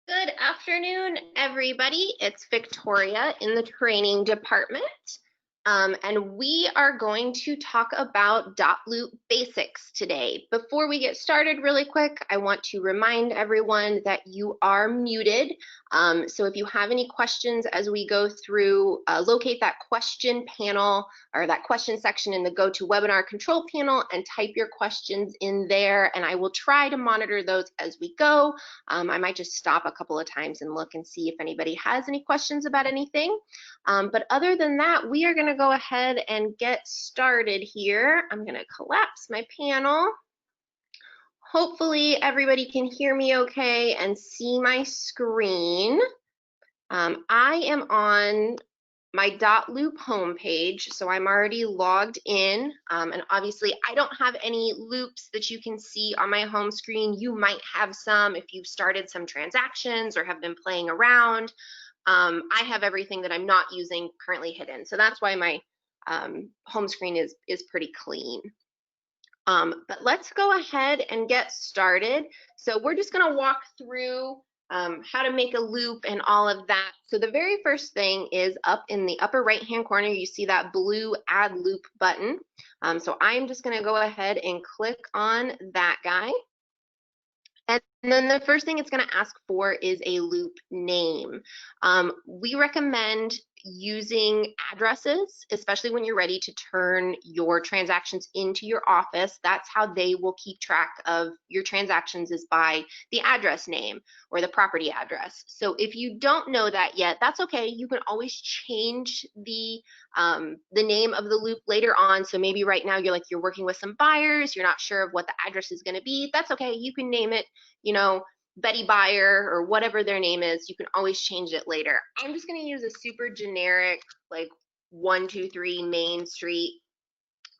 Good afternoon, everybody. It's Victoria in the training department. And we are going to talk about Dotloop basics today. Before we get started really quick, I want to remind everyone that you are muted. So if you have any questions as we go through, locate that question panel or that question section in the GoToWebinar control panel and type your questions in there, and I will try to monitor those as we go. I might just stop a couple of times and look and see if anybody has any questions about anything. But other than that, we are going to go ahead and get started here. I'm going to collapse my panel. Hopefully everybody can hear me okay and see my screen. I am on my Dotloop homepage, so I'm already logged in, and obviously I don't have any loops that you can see on my home screen. You might have some if you've started some transactions or have been playing around. I have everything that I'm not using currently hidden, so that's why my home screen is pretty clean. But let's go ahead and get started. So we're just going to walk through how to make a loop and all of that. So the very first thing is up in the upper right hand corner, you see that blue add loop button. So I'm just going to go ahead and click on that guy. And then the first thing it's going to ask for is a loop name. We recommend using addresses, especially when you're ready to turn your transactions into your office. That's how they will keep track of your transactions, is by the address name or the property address. So if you don't know that yet, that's okay. You can always change the name of the loop later on. So maybe right now you're working with some buyers, you're not sure of what the address is going to be. That's okay. You can name it, Betty Buyer or whatever their name is. You can always change it later. I'm just going to use a super generic, like 123 Main Street.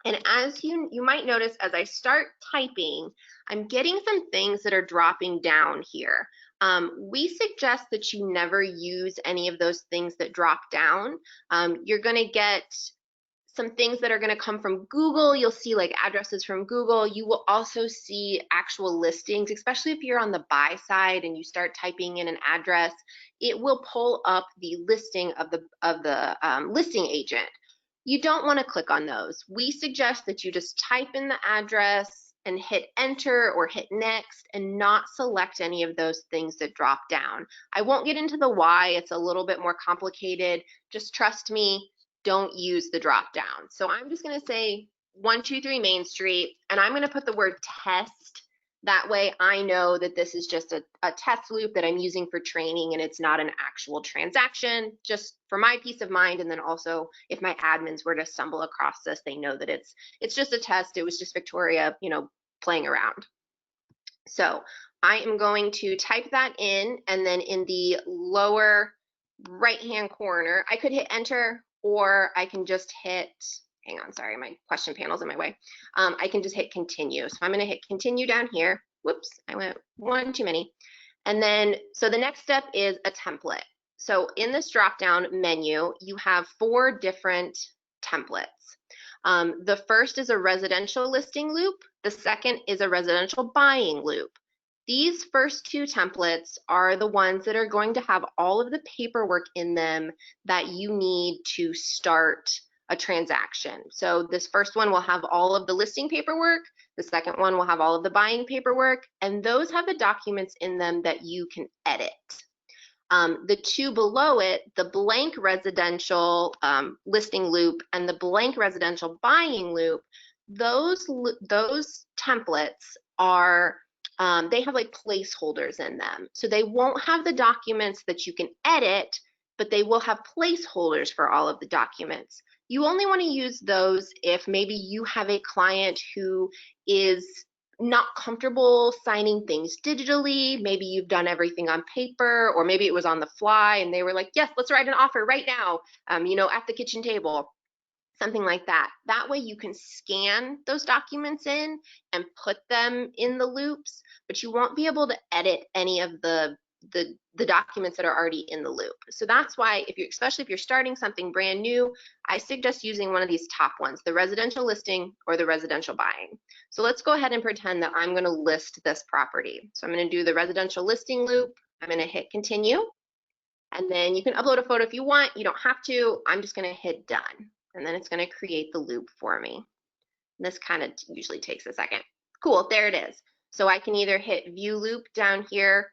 And as you might notice, as I start typing, I'm getting some things that are dropping down here. We suggest that you never use any of those things that drop down. You're going to get some things that are going to come from Google. You'll see like addresses from Google. You will also see actual listings, especially if you're on the buy side and you start typing in an address, it will pull up the listing of the listing agent. You don't want to click on those. We suggest that you just type in the address and hit enter or hit next and not select any of those things that drop down. I won't get into the why. It's a little bit more complicated. Just trust me. Don't use the drop down. So I'm just going to say 123 Main Street, and I'm going to put the word test. That way I know that this is just a test loop that I'm using for training and it's not an actual transaction, just for my peace of mind. And then also if my admins were to stumble across this, they know that it's just a test. It was just Victoria, playing around. So I am going to type that in, and then in the lower right hand corner, I could hit enter, or I can just hit, hang on, sorry, my question panel's in my way. I can just hit continue. So I'm going to hit continue down here. Whoops, I went one too many. And then, so the next step is a template. So in this drop down menu, you have 4 different templates. The first is a residential listing loop. The second is a residential buying loop. These first 2 templates are the ones that are going to have all of the paperwork in them that you need to start a transaction. So this first one will have all of the listing paperwork. The second one will have all of the buying paperwork, and those have the documents in them that you can edit. The 2 below it, the blank residential listing loop and the blank residential buying loop, those templates are they have like placeholders in them. So they won't have the documents that you can edit, but they will have placeholders for all of the documents. You only want to use those if maybe you have a client who is not comfortable signing things digitally. Maybe you've done everything on paper, or maybe it was on the fly and they were like, yes, let's write an offer right now, at the kitchen table. Something like that. That way you can scan those documents in and put them in the loops, but you won't be able to edit any of the documents that are already in the loop. So that's why, especially if you're starting something brand new, I suggest using one of these top ones, the residential listing or the residential buying. So let's go ahead and pretend that I'm going to list this property. So I'm going to do the residential listing loop. I'm going to hit continue. And then you can upload a photo if you want. You don't have to. I'm just going to hit done. And then it's going to create the loop for me. This kind of usually takes a second. Cool, there it is. So I can either hit view loop down here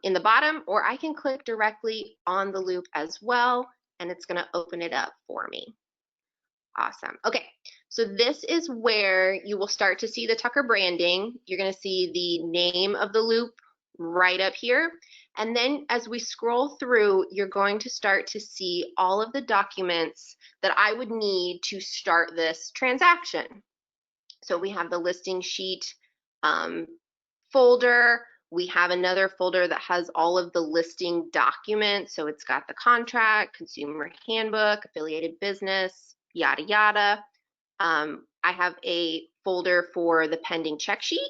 in the bottom, or I can click directly on the loop as well, and it's going to open it up for me. Awesome. Okay, so this is where you will start to see the Tucker branding. You're going to see the name of the loop right up here. And then as we scroll through, you're going to start to see all of the documents that I would need to start this transaction. So we have the listing sheet folder. We have another folder that has all of the listing documents. So it's got the contract, consumer handbook, affiliated business, yada, yada. I have a folder for the pending check sheet.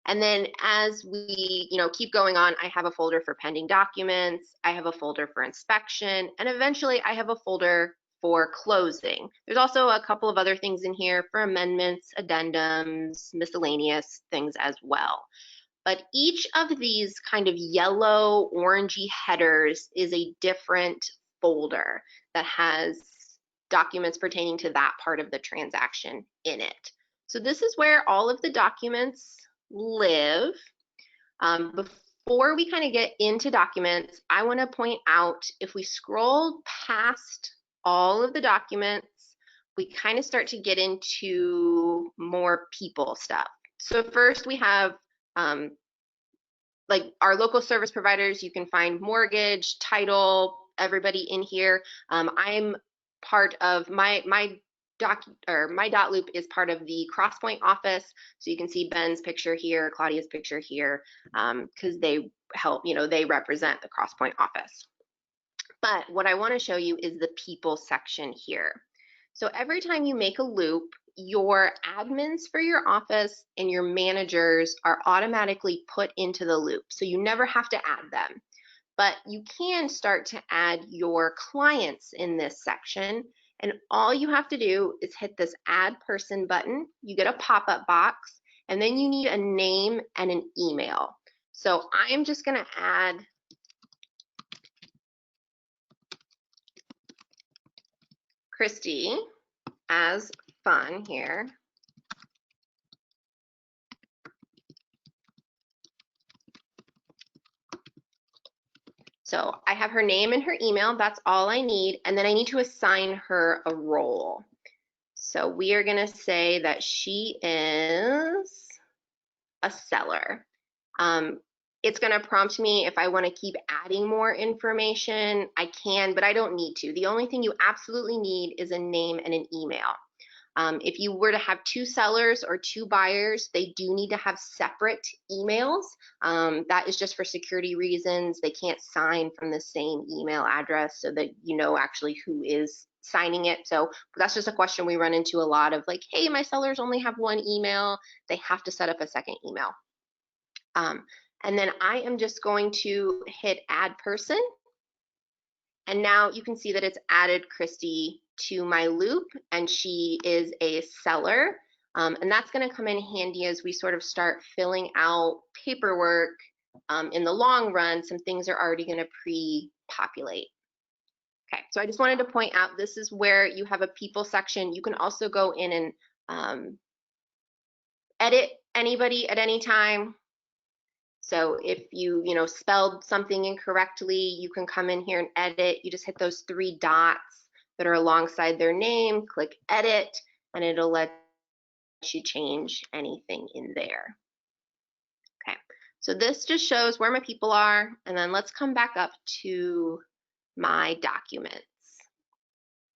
And then as we, keep going on, I have a folder for pending documents. I have a folder for inspection, and eventually I have a folder for closing. There's also a couple of other things in here for amendments, addendums, miscellaneous things as well. But each of these kind of yellow, orangey headers is a different folder that has documents pertaining to that part of the transaction in it. So this is where all of the documents live. Before we kind of get into documents, I want to point out, if we scroll past all of the documents, we kind of start to get into more people stuff. So first we have like our local service providers. You can find mortgage, title, everybody in here. I'm part of my Dotloop is part of the Crosspoint office, so you can see Ben's picture here, Claudia's picture here, because they help, they represent the Crosspoint office. But what I want to show you is the people section here. So every time you make a loop, your admins for your office and your managers are automatically put into the loop, so you never have to add them. But you can start to add your clients in this section, and all you have to do is hit this add person button. You get a pop-up box, and then you need a name and an email. So I'm just going to add Christy as fun here. So I have her name and her email. That's all I need. And then I need to assign her a role. So we are going to say that she is a seller. It's going to prompt me if I want to keep adding more information. I can, but I don't need to. The only thing you absolutely need is a name and an email. If you were to have two sellers or two buyers, they do need to have separate emails. That is just for security reasons. They can't sign from the same email address so that you know actually who is signing it. So that's just a question we run into a lot of, like, hey, my sellers only have one email. They have to set up a second email. And then I am just going to hit add person. And now you can see that it's added Christy to my loop, and she is a seller. And that's going to come in handy as we sort of start filling out paperwork. In the long run, some things are already going to pre-populate. Okay, so I just wanted to point out this is where you have a people section. You can also go in and edit anybody at any time. So if you spelled something incorrectly, you can come in here and edit. You just hit those three dots that are alongside their name, click edit, and it'll let you change anything in there. Okay, so this just shows where my people are, and then let's come back up to my documents.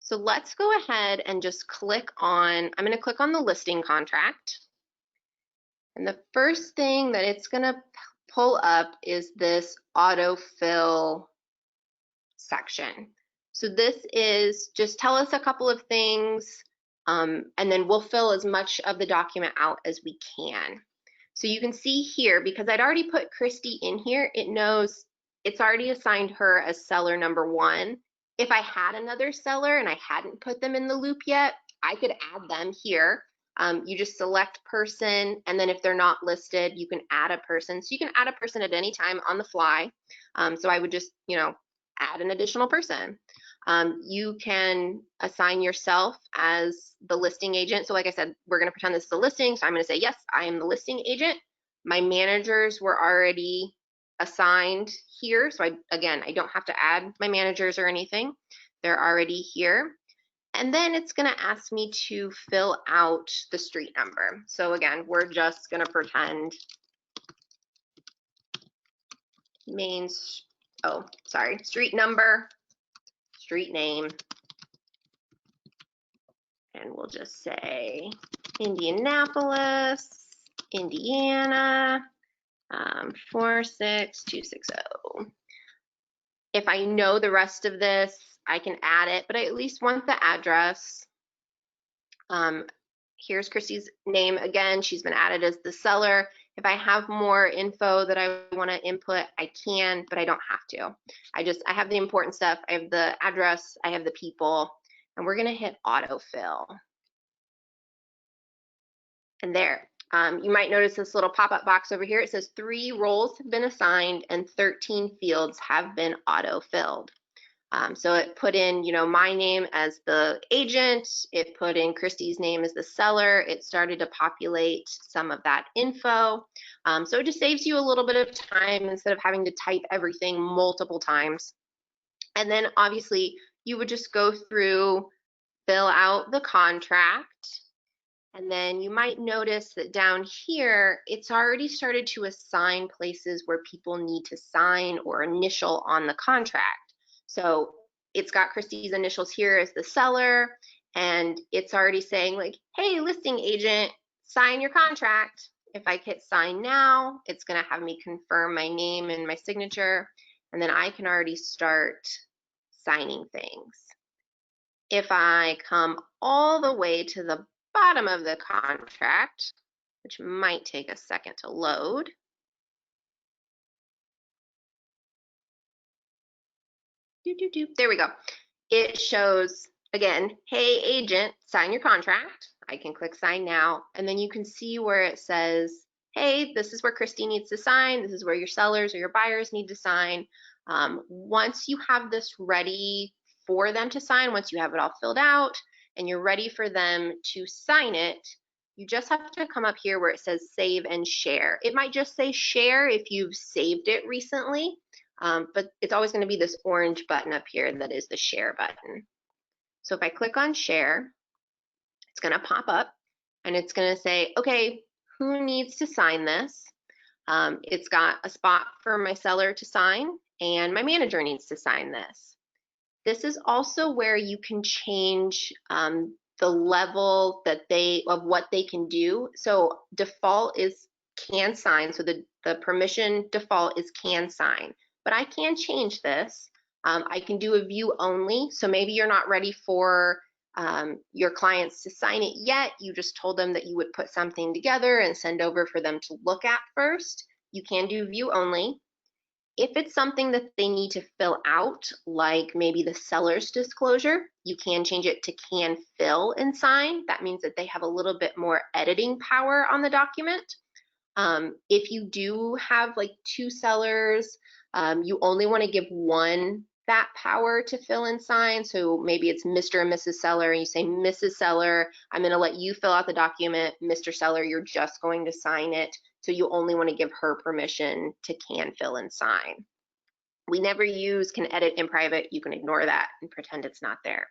So let's go ahead and just click on, I'm going to click on the listing contract. And the first thing that it's going to pull up is this autofill section. So this is just tell us a couple of things, and then we'll fill as much of the document out as we can. So you can see here, because I'd already put Christy in here, it knows it's already assigned her as seller number 1. If I had another seller and I hadn't put them in the loop yet, I could add them here. You just select person, and then if they're not listed, you can add a person. So you can add a person at any time on the fly. So I would just, add an additional person. You can assign yourself as the listing agent. So like I said, we're going to pretend this is a listing. So I'm going to say, yes, I am the listing agent. My managers were already assigned here. So again, I don't have to add my managers or anything. They're already here. And then it's going to ask me to fill out the street number. So again, we're just going to pretend street number, street name, and we'll just say Indianapolis, Indiana, 46260. If I know the rest of this, I can add it, but I at least want the address. Here's Christy's name again. She's been added as the seller. If I have more info that I want to input, I can, but I don't have to. I have the important stuff. I have the address, I have the people, and we're going to hit autofill. And there, you might notice this little pop-up box over here. It says 3 roles have been assigned and 13 fields have been auto-filled. So it put in, my name as the agent. It put in Christy's name as the seller. It started to populate some of that info. So it just saves you a little bit of time instead of having to type everything multiple times. And then obviously you would just go through, fill out the contract. And then you might notice that down here, it's already started to assign places where people need to sign or initial on the contract. So it's got Christy's initials here as the seller, and it's already saying like, hey, listing agent, sign your contract. If I hit sign now, it's gonna have me confirm my name and my signature, and then I can already start signing things. If I come all the way to the bottom of the contract, which might take a second to load. There we go. It shows, again, hey agent, sign your contract. I can click sign now, and then you can see where it says, hey, this is where Christy needs to sign. This is where your sellers or your buyers need to sign. Once you have this ready for them to sign, once you have it all filled out and you're ready for them to sign it, you just have to come up here where it says save and share. It might just say share if you've saved it recently, but it's always going to be this orange button up here that is the share button. So if I click on share, it's going to pop up and it's going to say, okay, who needs to sign this? It's got a spot for my seller to sign and my manager needs to sign this. This is also where you can change the level of what they can do. So default is can sign. So the permission default is can sign, but I can change this. I can do a view only. So maybe you're not ready for your clients to sign it yet. You just told them that you would put something together and send over for them to look at first. You can do view only. If it's something that they need to fill out, like maybe the seller's disclosure, you can change it to can fill and sign. That means that they have a little bit more editing power on the document. If you do have like 2 sellers, you only want to give one that power to fill and sign. So maybe it's Mr. and Mrs. Seller, and you say, Mrs. Seller, I'm going to let you fill out the document. Mr. Seller, you're just going to sign it. So you only want to give her permission to can fill and sign. We never use can edit in private. You can ignore that and pretend it's not there.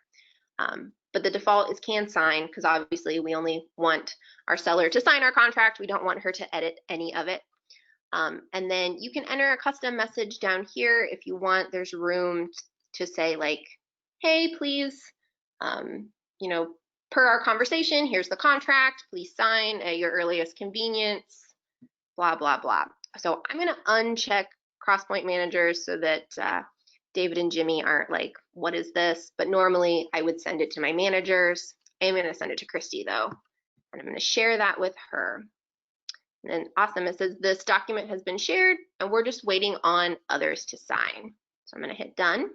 But the default is can sign because obviously we only want our seller to sign our contract. We don't want her to edit any of it. And then you can enter a custom message down here if you want. There's room to say like, hey, please, per our conversation, here's the contract. Please sign at your earliest convenience, blah, blah, blah. So I'm going to uncheck Crosspoint managers so that David and Jimmy aren't like, what is this? But normally I would send it to my managers. I'm going to send it to Christy though, and I'm going to share that with her. And then awesome, it says this document has been shared and we're just waiting on others to sign. So I'm going to hit done.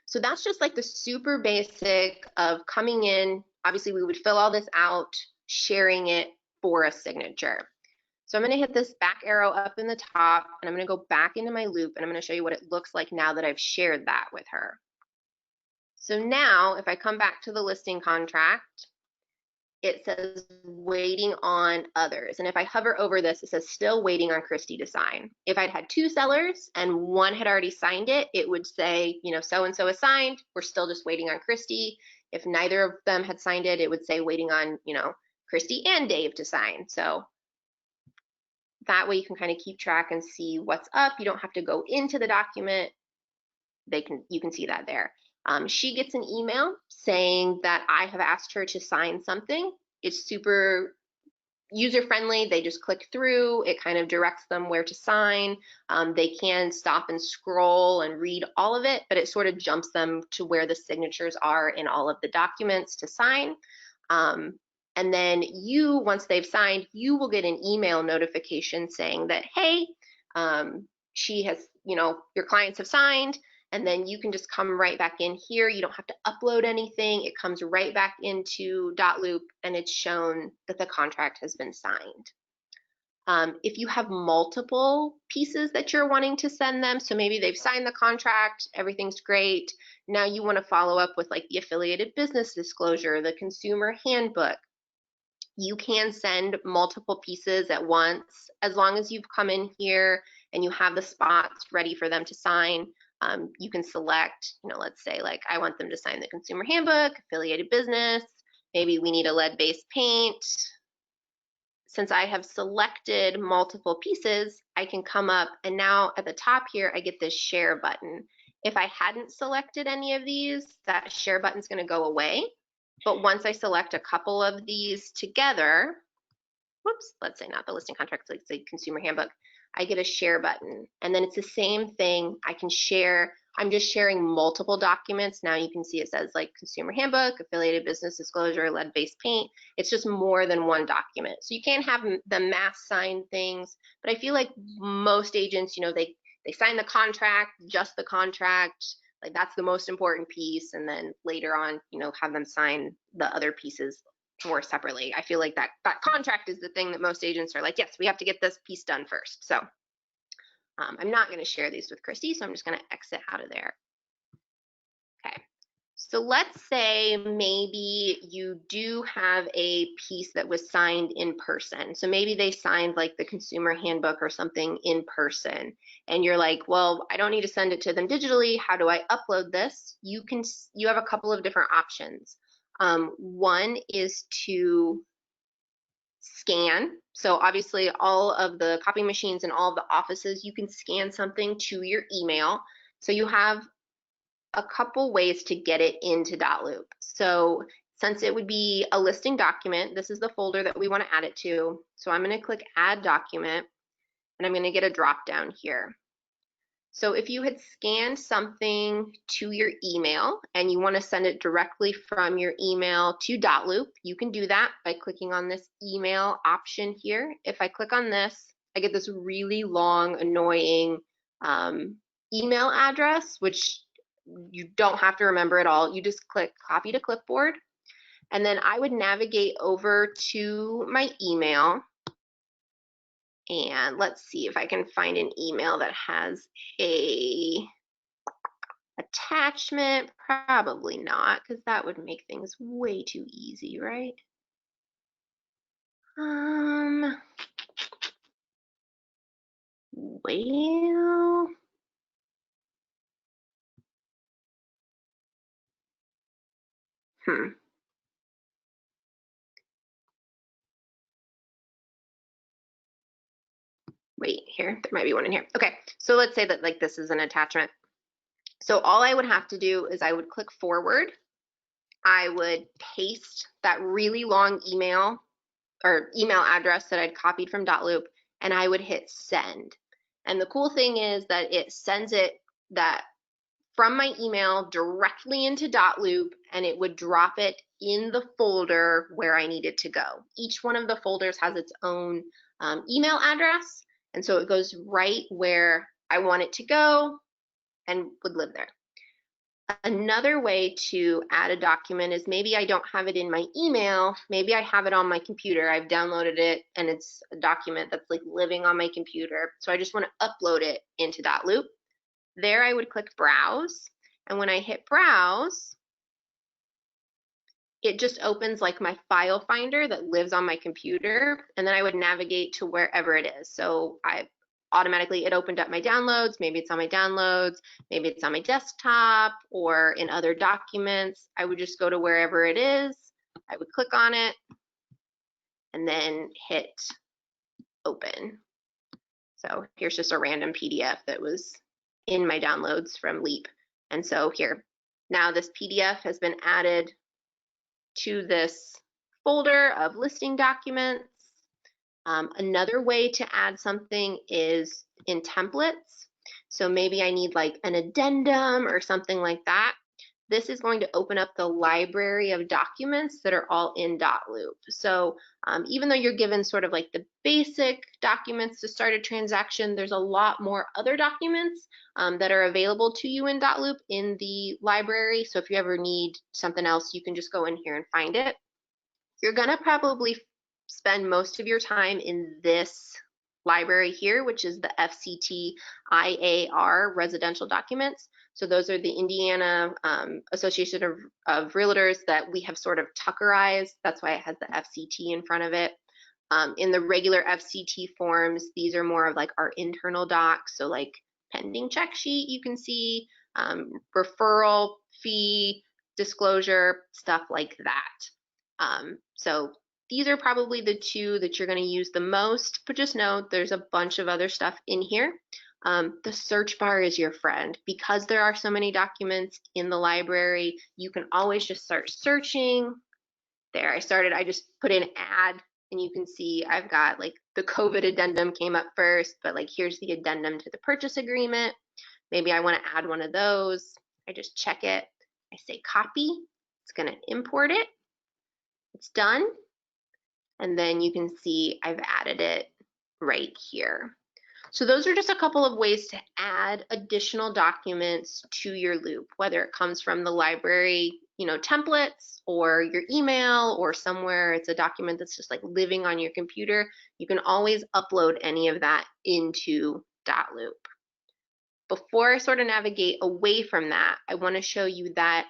So that's just like the super basic of coming in, obviously we would fill all this out, sharing it for a signature. So I'm going to hit this back arrow up in the top, and I'm going to go back into my loop, and I'm going to show you what it looks like now that I've shared that with her. So now if I come back to the listing contract, it says waiting on others. And if I hover over this, it says still waiting on Christy to sign. If I'd had 2 sellers and one had already signed it, it would say, you know, so-and-so is signed. We're still just waiting on Christy. If neither of them had signed it, it would say waiting on, you know, Christy and Dave to sign. So that way you can kind of keep track and see what's up. You don't have to go into the document. You can see that there. She gets an email saying that I have asked her to sign something. It's super user-friendly. They just click through. It kind of directs them where to sign. They can stop and scroll and read all of it, but it sort of jumps them to where the signatures are in all of the documents to sign. And then you, once they've signed, you will get an email notification saying that, hey, she has, you know, your clients have signed. And then you can just come right back in here. You don't have to upload anything. It comes right back into Dotloop, and it's shown that the contract has been signed. If you have multiple pieces that you're wanting to send them, so maybe they've signed the contract, everything's great. Now you want to follow up with like the affiliated business disclosure, the consumer handbook. You can send multiple pieces at once as long as you've come in here and you have the spots ready for them to sign. You can select, you know, let's say like I want them to sign the consumer handbook, affiliated business, maybe we need a lead-based paint. Since I have selected multiple pieces, I can come up and now at the top here, I get this share button. If I hadn't selected any of these, that share button's gonna go away. But once I select a couple of these together, whoops, let's say not the listing contract, let's say consumer handbook, I get a share button. And then it's the same thing. I can share, I'm just sharing multiple documents. Now you can see it says like consumer handbook, affiliated business disclosure, lead-based paint. It's just more than one document. So you can't have the mass sign things, but I feel like most agents, you know, they sign the contract, just the contract, like that's the most important piece. And then later on, you know, have them sign the other pieces more separately. I feel like that contract is the thing that most agents are like, yes, we have to get this piece done first. So I'm not going to share these with Christy, so I'm just going to exit out of there. Okay, so let's say maybe you do have a piece that was signed in person. So maybe they signed like the consumer handbook or something in person, and you're like, well, I don't need to send it to them digitally. How do I upload this? You have a couple of different options. One is to scan. So obviously all of the copy machines and all of the offices, you can scan something to your email. So you have a couple ways to get it into Dotloop. So since it would be a listing document, this is the folder that we want to add it to. So I'm going to click add document, and I'm going to get a drop down here. So if you had scanned something to your email and you want to send it directly from your email to Dotloop, you can do that by clicking on this email option here. If I click on this, I get this really long, annoying email address, which you don't have to remember at all. You just click copy to clipboard, and then I would navigate over to my email. And let's see if I can find an email that has a attachment. Probably not, because that would make things way too easy, right? Well, wait, here, there might be one in here. Okay, so let's say that like this is an attachment. So all I would have to do is I would click forward. I would paste that really long email or email address that I'd copied from Dotloop, and I would hit send. And the cool thing is that it sends it from my email directly into Dotloop, and it would drop it in the folder where I need it to go. Each one of the folders has its own email address, and so it goes right where I want it to go and would live there. Another way to add a document is maybe I don't have it in my email, maybe I have it on my computer. I've downloaded it and it's a document that's like living on my computer. So I just want to upload it into Dotloop. There I would click Browse, and when I hit Browse, it just opens like my file finder that lives on my computer, and then I would navigate to wherever it is. So it opened up my downloads. Maybe it's on my downloads, maybe it's on my desktop or in other documents. I would just go to wherever it is. I would click on it and then hit open. So here's just a random PDF that was in my downloads from Leap. And so here, now this PDF has been added to this folder of listing documents. Another way to add something is in templates. So maybe I need like an addendum or something like that. This is going to open up the library of documents that are all in Dotloop. So even though you're given sort of like the basic documents to start a transaction, there's a lot more other documents that are available to you in Dotloop in the library. So if you ever need something else, you can just go in here and find it. You're gonna probably spend most of your time in this library here, which is the FCT IAR residential documents. So those are the Indiana Association of Realtors that we have sort of Tuckerized. That's why it has the FCT in front of it. In the regular FCT forms, these are more of like our internal docs. So like pending check sheet, you can see referral fee, disclosure, stuff like that. So these are probably the two that you're going to use the most, but just know there's a bunch of other stuff in here. The search bar is your friend. Because there are so many documents in the library, you can always just start searching. There, I just put in add, and you can see I've got like the COVID addendum came up first, but like here's the addendum to the purchase agreement. Maybe I want to add one of those. I just check it. I say copy. It's going to import it. It's done. And then you can see I've added it right here. So those are just a couple of ways to add additional documents to your loop, whether it comes from the library, templates, or your email, or somewhere it's a document that's just like living on your computer. You can always upload any of that into Dotloop. Before I sort of navigate away from that, I want to show you that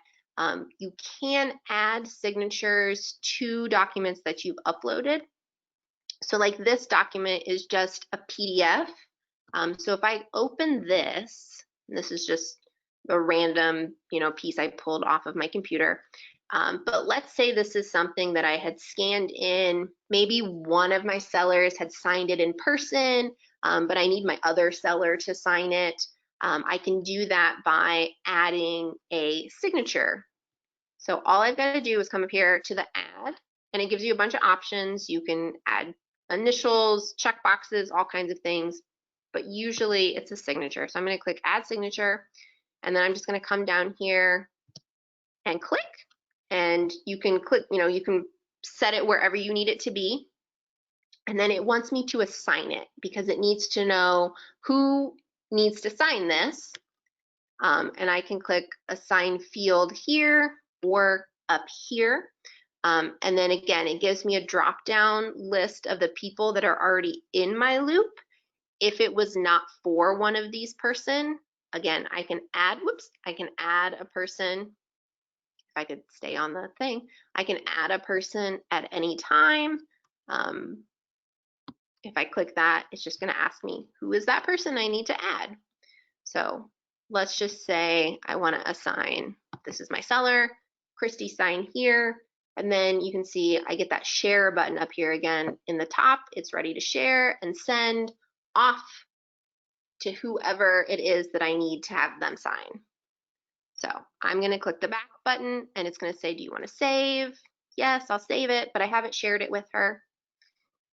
you can add signatures to documents that you've uploaded. So like this document is just a PDF. So if I open this, this is just a random piece I pulled off of my computer. But let's say this is something that I had scanned in. Maybe one of my sellers had signed it in person, but I need my other seller to sign it. I can do that by adding a signature. So all I've got to do is come up here to the add, and it gives you a bunch of options. You can add initials, check boxes, all kinds of things, but usually it's a signature. So I'm going to click add signature, and then I'm just going to come down here and click, and you can click, you can set it wherever you need it to be. And then it wants me to assign it because it needs to know who needs to sign this. And I can click assign field here or up here. And then again, it gives me a drop-down list of the people that are already in my loop. If it was not for one of these person, again, I can add a person. If I could stay on the thing, I can add a person at any time. If I click that, it's just going to ask me, who is that person I need to add? So let's just say I want to assign, this is my seller, Christy, sign here. And then you can see I get that share button up here again in the top. It's ready to share and send off to whoever it is that I need to have them sign. So I'm going to click the back button, and it's going to say, do you want to save? Yes, I'll save it, but I haven't shared it with her.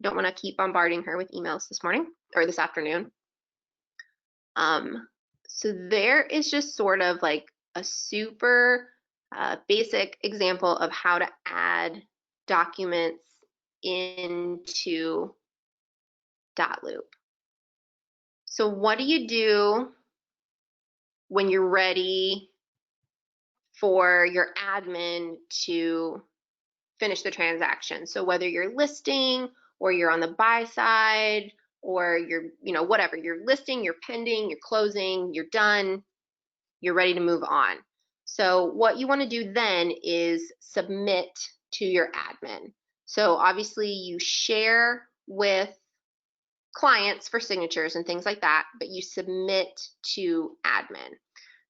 Don't want to keep bombarding her with emails this morning or this afternoon. So there is just sort of like a super basic example of how to add documents into Dotloop. So what do you do when you're ready for your admin to finish the transaction. So whether you're listing or you're on the buy side or you're, whatever, you're listing, you're pending, you're closing, you're done, you're ready to move on. So what you want to do then is submit to your admin. So obviously you share with clients for signatures and things like that, but you submit to admin.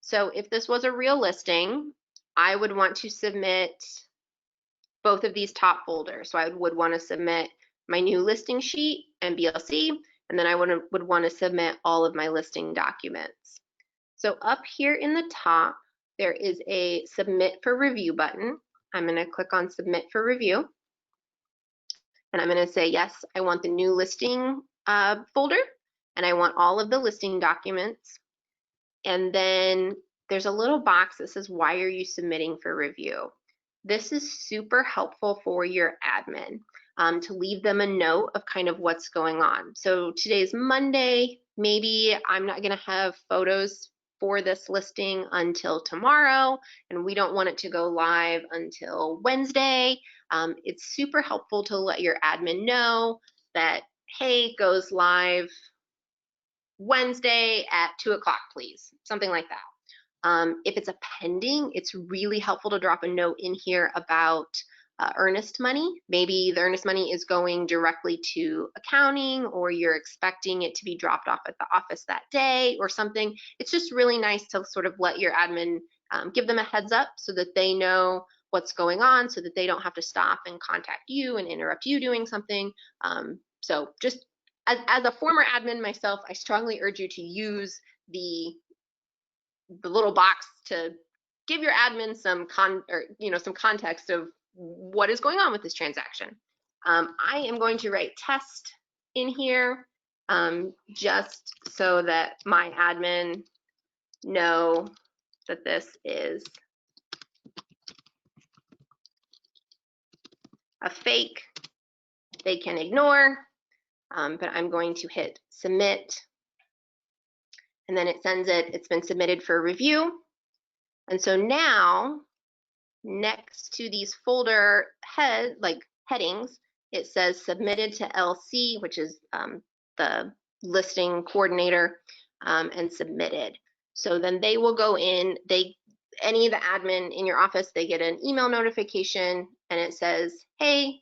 So if this was a real listing, I would want to submit both of these top folders. So I would want to submit my new listing sheet and BLC, and then I would want to submit all of my listing documents. So up here in the top, there is a submit for review button. I'm going to click on submit for review. And I'm going to say, yes, I want the new listing folder, and I want all of the listing documents. And then there's a little box that says, why are you submitting for review? This is super helpful for your admin to leave them a note of kind of what's going on. So today's Monday, maybe I'm not going to have photos for this listing until tomorrow, and we don't want it to go live until Wednesday. It's super helpful to let your admin know that, hey, it goes live Wednesday at 2 o'clock, please, something like that. If it's a pending, it's really helpful to drop a note in here about earnest money. Maybe the earnest money is going directly to accounting, or you're expecting it to be dropped off at the office that day or something. It's just really nice to sort of let your admin give them a heads up so that they know what's going on, so that they don't have to stop and contact you and interrupt you doing something. So just as a former admin myself, I strongly urge you to use the little box to give your admin some some context of what is going on with this transaction. I am going to write test in here just so that my admin know that this is a fake they can ignore, but I'm going to hit submit, and then it sends it. It's been submitted for review. And so now, next to these folder headings, it says submitted to LC, which is the listing coordinator, and submitted. So then they will go in, any of the admin in your office, they get an email notification, and it says, hey,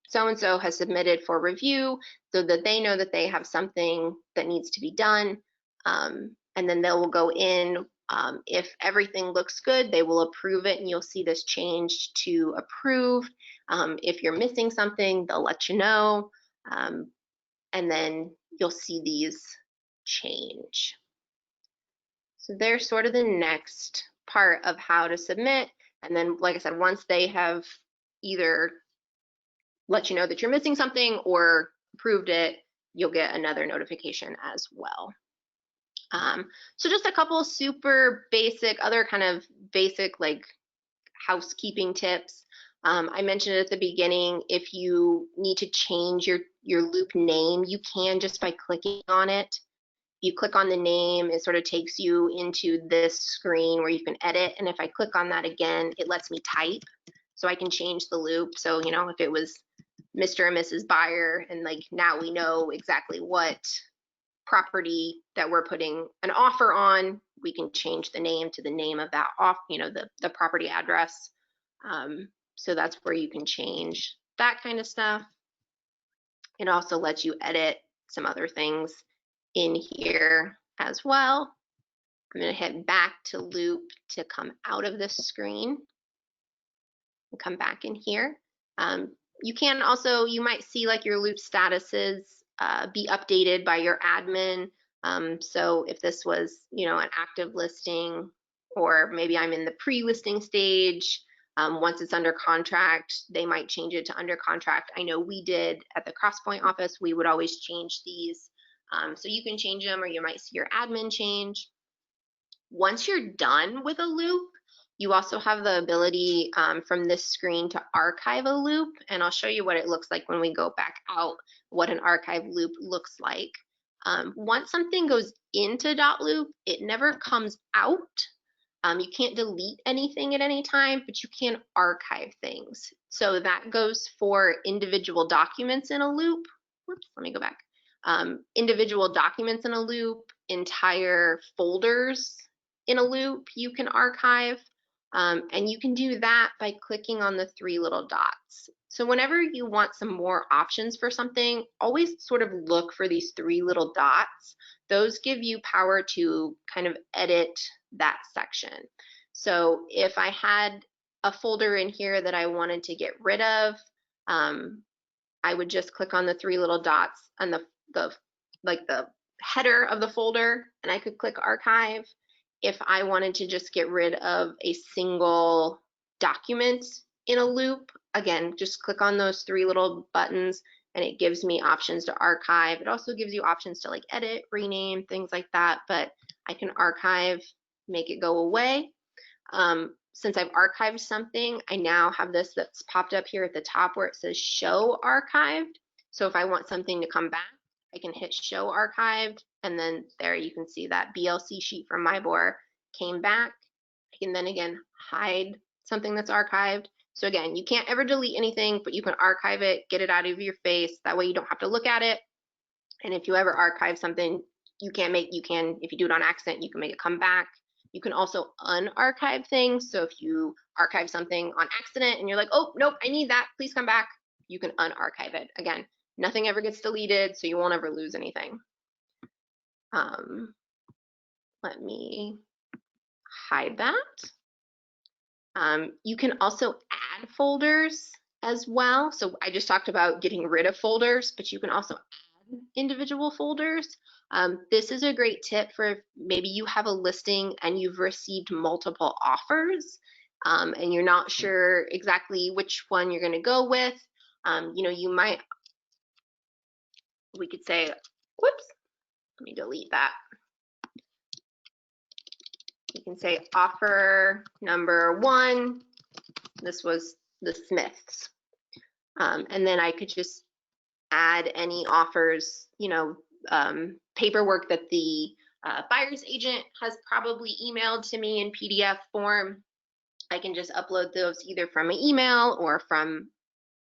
so-and-so has submitted for review, so that they know that they have something that needs to be done. And then they will go in. If everything looks good, they will approve it, and you'll see this change to approved. If you're missing something, they'll let you know, and then you'll see these change. So there's sort of the next part of how to submit. And then, like I said, once they have either let you know that you're missing something or approved it, you'll get another notification as well. So just a couple super basic, other kind of basic like housekeeping tips. I mentioned at the beginning, if you need to change your loop name, you can just by clicking on it. You click on the name, it sort of takes you into this screen where you can edit. And if I click on that again, it lets me type. So I can change the loop. So, if it was Mr. and Mrs. Buyer, and like now we know exactly what property that we're putting an offer on, we can change the name to the name of that the property address. So that's where you can change that kind of stuff. It also lets you edit some other things in here as well. I'm going to head back to Loop to come out of this screen and come back in here. You can also, you might see like your Loop statuses be updated by your admin. So if this was, an active listing, or maybe I'm in the pre-listing stage, once it's under contract, they might change it to under contract. I know we did at the Crosspoint office, we would always change these. So you can change them, or you might see your admin change. Once you're done with a loop, you also have the ability from this screen to archive a loop, and I'll show you what it looks like when we go back out, what an archive loop looks like. Once something goes into Dotloop, it never comes out. You can't delete anything at any time, but you can archive things. So that goes for individual documents in a loop. Whoops, let me go back. Individual documents in a loop, entire folders in a loop you can archive. And you can do that by clicking on the three little dots. So whenever you want some more options for something, always sort of look for these three little dots. Those give you power to kind of edit that section. So if I had a folder in here that I wanted to get rid of, I would just click on the three little dots on the header of the folder, and I could click archive. If I wanted to just get rid of a single document in a loop, again, just click on those three little buttons and it gives me options to archive. It also gives you options to like edit, rename, things like that, but I can archive, make it go away. Since I've archived something, I now have this that's popped up here at the top where it says show archived. So if I want something to come back, I can hit show archived, and then there you can see that BLC sheet from MyBor came back. I can then again hide something that's archived. So again, you can't ever delete anything, but you can archive it, get it out of your face. That way you don't have to look at it. And if you ever archive something, if you do it on accident, you can make it come back. You can also unarchive things. So if you archive something on accident and you're like, oh, nope, I need that, please come back, you can unarchive it. Again, nothing ever gets deleted, so you won't ever lose anything. Let me hide that. You can also add folders as well. So I just talked about getting rid of folders, but you can also add individual folders. This is a great tip for if maybe you have a listing and you've received multiple offers and you're not sure exactly which one you're going to go with. We could say, whoops, let me delete that. You can say offer number 1. This was the Smiths. And then I could just add any offers, paperwork that the buyer's agent has probably emailed to me in PDF form. I can just upload those either from an email or from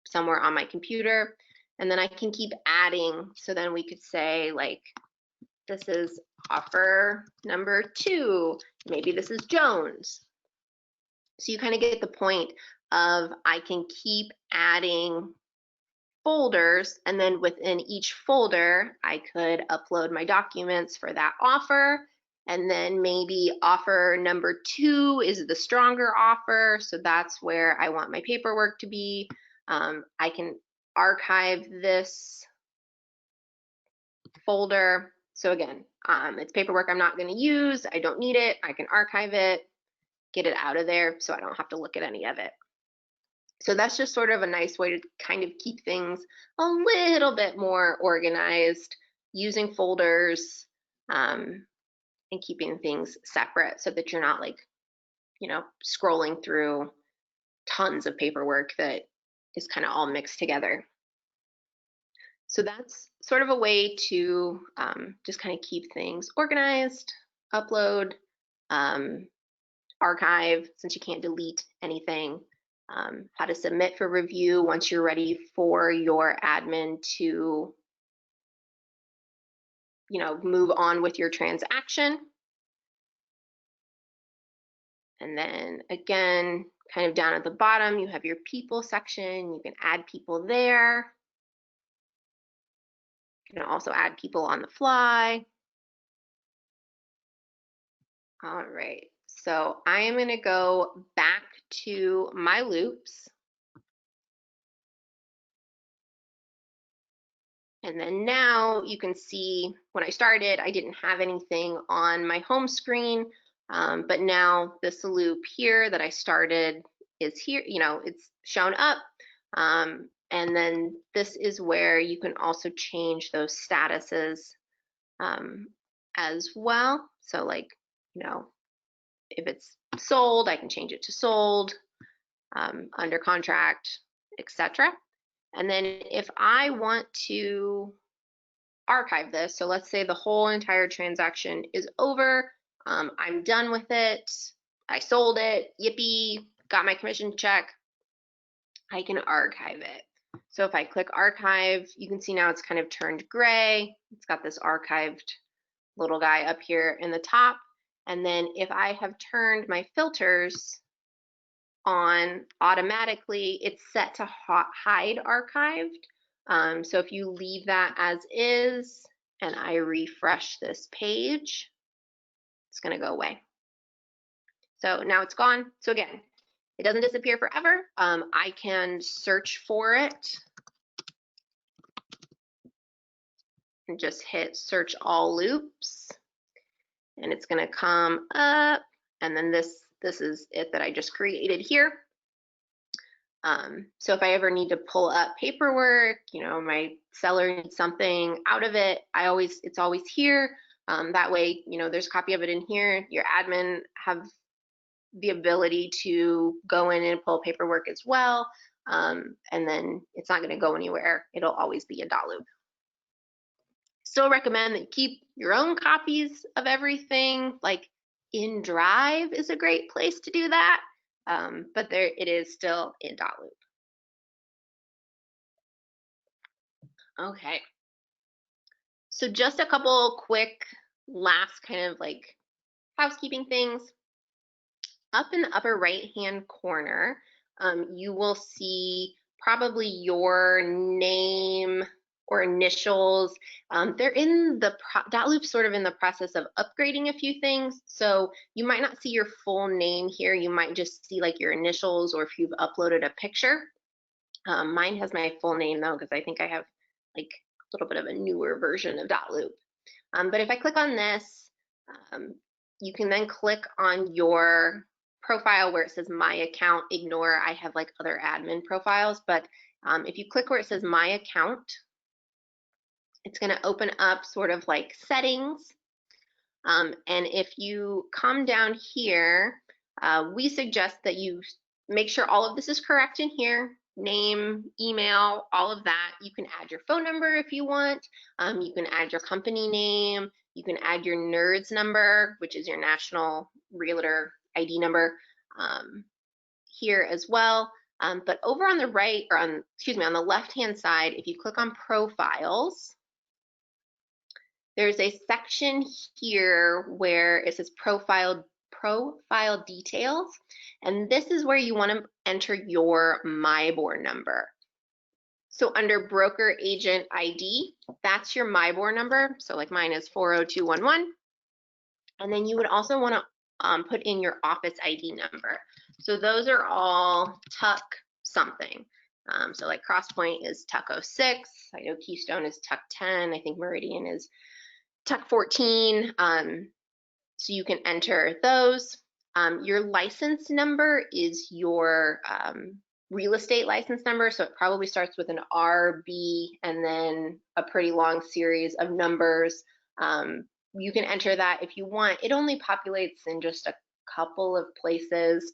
somewhere on my computer. And then I can keep adding. So then we could say like, this is offer number 2. Maybe this is Jones. So you kind of get the point of I can keep adding folders, and then within each folder I could upload my documents for that offer, and then maybe offer number 2 is the stronger offer, so that's where I want my paperwork to be. I can archive this folder. So again, it's paperwork I'm not going to use, I don't need it, I can archive it, get it out of there so I don't have to look at any of it. So that's just sort of a nice way to kind of keep things a little bit more organized, using folders and keeping things separate so that you're not like, scrolling through tons of paperwork that is kind of all mixed together. So that's sort of a way to just kind of keep things organized, upload, archive, since you can't delete anything. How to submit for review once you're ready for your admin to, move on with your transaction. And then again, kind of down at the bottom, you have your people section. You can add people there. You can also add people on the fly. All right, so I am going to go back to my loops. And then now you can see when I started, I didn't have anything on my home screen, but now this loop here that I started is here, it's shown up. And then this is where you can also change those statuses as well. So like, if it's sold, I can change it to sold, under contract, etc. And then if I want to archive this, so let's say the whole entire transaction is over, I'm done with it, I sold it, yippee, got my commission check, I can archive it. So if I click archive, you can see now it's kind of turned gray. It's got this archived little guy up here in the top. And then if I have turned my filters on automatically, it's set to hide archived. So if you leave that as is and I refresh this page, it's going to go away. So now it's gone. So again, it doesn't disappear forever. I can search for it and just hit search all loops, and it's going to come up. And then this is it that I just created here. So if I ever need to pull up paperwork, my seller needs something out of it, it's always here. That way, there's a copy of it in here. Your admin have the ability to go in and pull paperwork as well. And then it's not going to go anywhere. It'll always be in Dotloop. Still recommend that you keep your own copies of everything. Like InDrive is a great place to do that. But there it is still in Dotloop. Okay. So just a couple quick last kind of like housekeeping things. Up in the upper right hand corner, you will see probably your name or initials. They're in the Dotloop's sort of in the process of upgrading a few things, so you might not see your full name here. You might just see like your initials, or if you've uploaded a picture. Mine has my full name though, because I think I have like a little bit of a newer version of Dotloop. But if I click on this, you can then click on your profile where it says my account. Ignore, I have like other admin profiles, but if you click where it says my account, it's going to open up sort of like settings. And if you come down here, we suggest that you make sure all of this is correct in here. Name, email, all of that. You can add your phone number if you want. You can add your company name. You can add your NERDS number, which is your National Realtor ID number, here as well. But over on the right, or on the left-hand side, if you click on profiles, there's a section here where it says profile details, and this is where you want to enter your MyBOR number. So under broker agent ID, that's your MyBOR number. So like mine is 40211. And then you would also want to put in your office ID number. So those are all Tuck something. So like Crosspoint is Tuck 06. I know Keystone is Tuck 10. I think Meridian is Tuck 14. So you can enter those. Your license number is your real estate license number. So it probably starts with an RB and then a pretty long series of numbers. You can enter that if you want. It only populates in just a couple of places,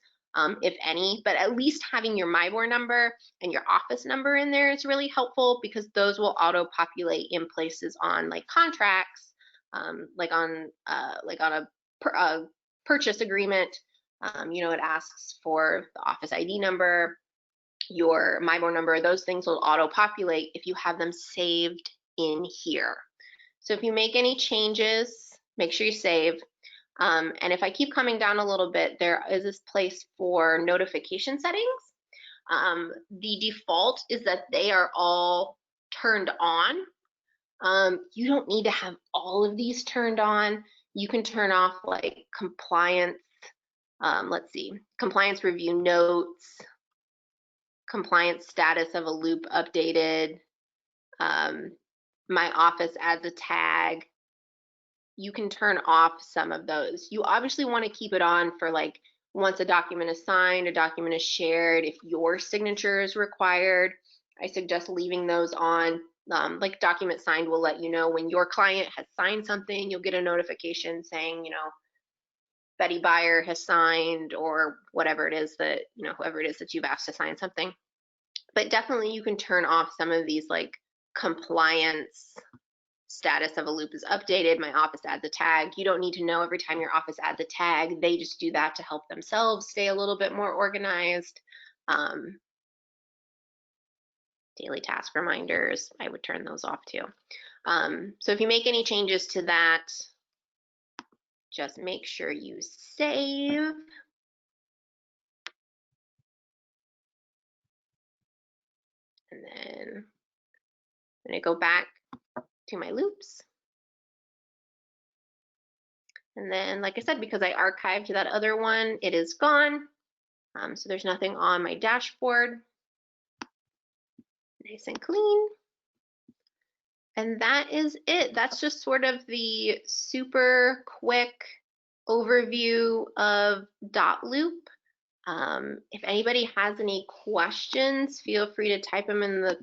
if any, but at least having your MyBOR number and your office number in there is really helpful, because those will auto-populate in places on like contracts, like on a purchase agreement. It asks for the office ID number, your MyBOR number. Those things will auto-populate if you have them saved in here. So if you make any changes, make sure you save. And if I keep coming down a little bit, there is this place for notification settings. The default is that they are all turned on. You don't need to have all of these turned on. You can turn off like compliance, let's see, compliance review notes, compliance status of a loop updated, my office adds a tag. You can turn off some of those. You obviously want to keep it on for like once a document is signed, a document is shared, if your signature is required. I suggest leaving those on. Like document signed will let you know when your client has signed something. You'll get a notification saying, Betty Buyer has signed, or whatever it is that, whoever it is that you've asked to sign something. But definitely you can turn off some of these like compliance status of a loop is updated, my office adds a tag. You don't need to know every time your office adds a tag. They just do that to help themselves stay a little bit more organized. Daily task reminders, I would turn those off too. So if you make any changes to that, just make sure you save. And then I'm going to go back to my loops. And then, like I said, because I archived that other one, it is gone. So there's nothing on my dashboard. Nice and clean. And that is it. That's just sort of the super quick overview of Dotloop. If anybody has any questions, feel free to type them in the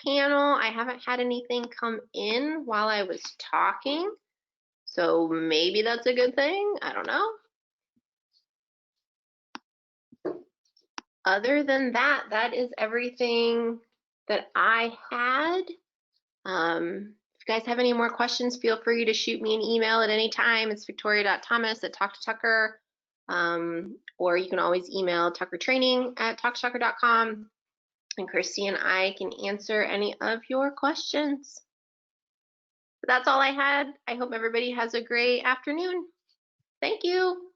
panel. I haven't had anything come in while I was talking, so maybe that's a good thing. I don't know. Other than that, that is everything that I had. If you guys have any more questions, feel free to shoot me an email at any time. It's victoria.thomas@talktotucker, or you can always email tuckertraining@talktotucker.com, and Christy and I can answer any of your questions. But that's all I had. I hope everybody has a great afternoon. Thank you.